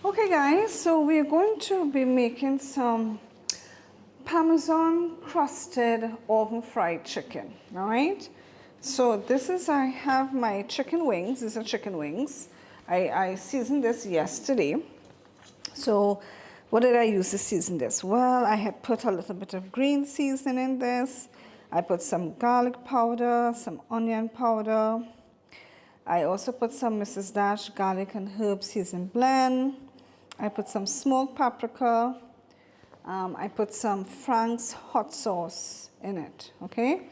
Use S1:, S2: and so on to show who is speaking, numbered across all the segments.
S1: Okay guys, so we're going to be making some Parmesan crusted oven fried chicken. All right, so this is, I have my chicken wings. These are chicken wings. I seasoned this yesterday. So what did I use to season this? Well, I had put a little bit of green seasoning in this. I put some garlic powder, some onion powder. I also put some Mrs. Dash garlic and herb season blend. I put some smoked paprika. I put some Frank's hot sauce in it, okay?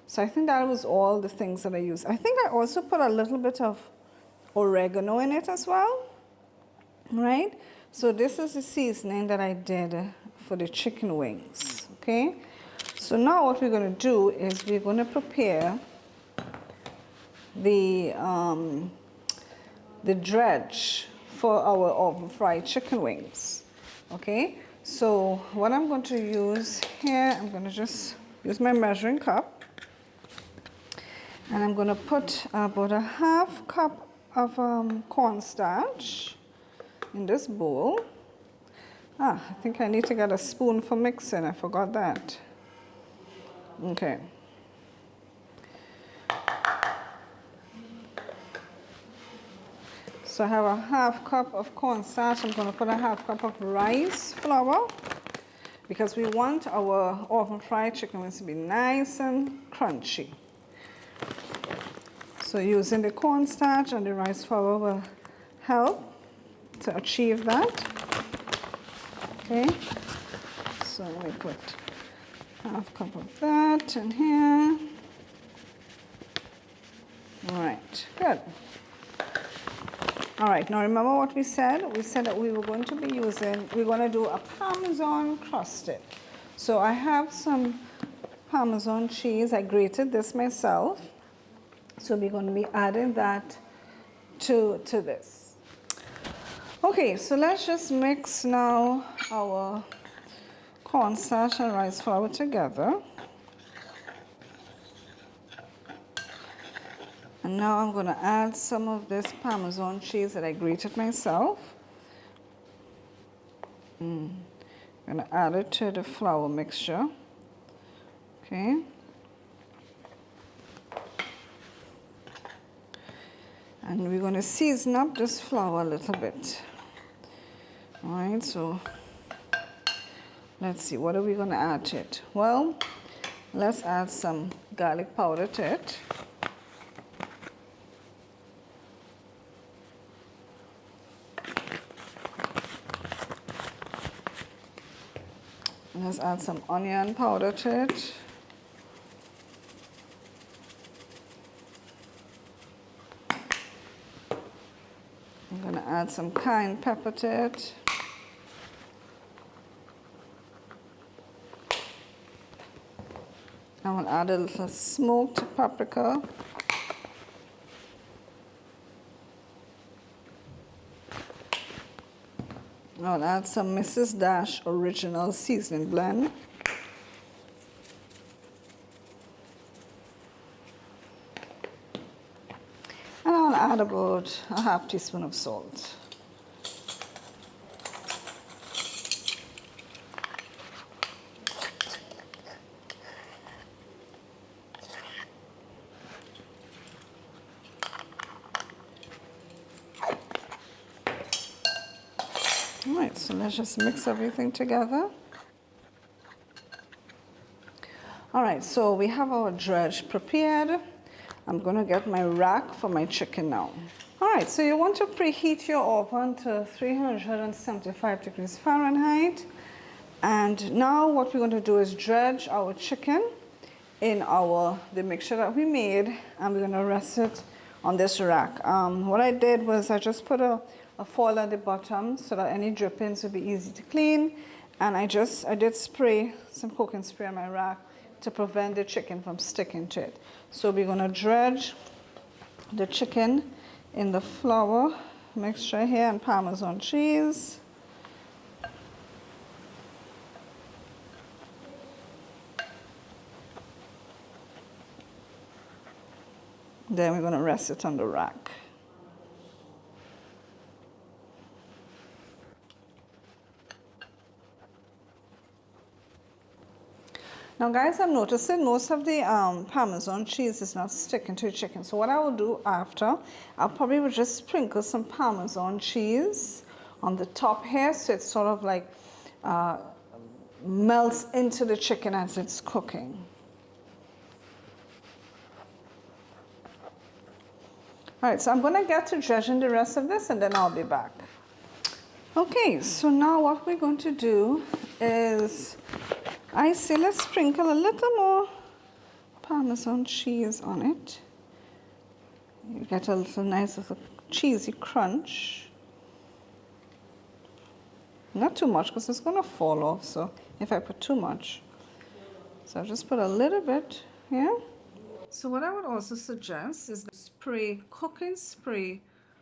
S1: So I think that was all the things that I used. I think I also put a little bit of oregano in it as well, right? So this is the seasoning that I did for the chicken wings, okay? So now what we're going to do is we're going to prepare the dredge for our oven fried chicken wings, okay? So what I'm going to use here, I'm going to just use my measuring cup, and I'm going to put about a half cup of cornstarch in this bowl. I think I need to get a spoon for mixing. I forgot that. Okay. So I have a half cup of cornstarch. I'm going to put a half cup of rice flour because we want our oven fried chicken wings to be nice and crunchy. So using the cornstarch and the rice flour will help to achieve that. Okay. So let me put half cup of that in here. All right, good. All right, now remember what we said? We said that we were going to be using, we're going to do a Parmesan crusted. So I have some Parmesan cheese. I grated this myself. So we're going to be adding that to this. Okay, so let's just mix now our cornstarch and rice flour together. And now I'm going to add some of this Parmesan cheese that I grated myself. I'm going to add it to the flour mixture. Okay. And we're going to season up this flour a little bit. All right, so let's see, what are we going to add to it? Well, let's add some garlic powder to it. Let's add some onion powder to it. I'm going to add some cayenne pepper to it. I will add a little smoked paprika. I'll add some Mrs. Dash original seasoning blend. And I'll add about a half teaspoon of salt. All right, so let's just mix everything together. All right, so we have our dredge prepared. I'm going to get my rack for my chicken now. All right, so you want to preheat your oven to 375 degrees Fahrenheit. And now what we're going to do is dredge our chicken in the mixture that we made, and we're going to rest it on this rack. What I did was I just put a foil at the bottom so that any drippings would be easy to clean. And I did spray some cooking spray on my rack to prevent the chicken from sticking to it. So we're going to dredge the chicken in the flour mixture here and Parmesan cheese. Then we're going to rest it on the rack. Now guys, I'm noticing most of the Parmesan cheese is not sticking to the chicken. So what I will do after, I'll probably will just sprinkle some Parmesan cheese on the top here, so it's sort of like melts into the chicken as it's cooking. All right, so I'm gonna get to dredging the rest of this and then I'll be back. Okay, so now what we're going to do is, I say let's sprinkle a little more Parmesan cheese on it. You get a little nice little cheesy crunch. Not too much because it's gonna fall off, so if I put too much. So I'll just put a little bit here. So what I would also suggest is spray cooking spray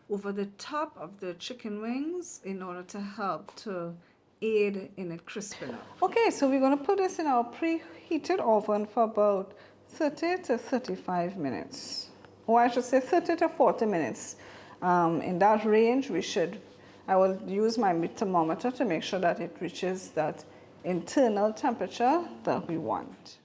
S1: over the top of the chicken wings in order to help to aid in it crisping up. Okay, so we're going to put this in our preheated oven for about 30 to 35 minutes. Or I should say 30 to 40 minutes. In that range, I will use my thermometer to make sure that it reaches that internal temperature that we want.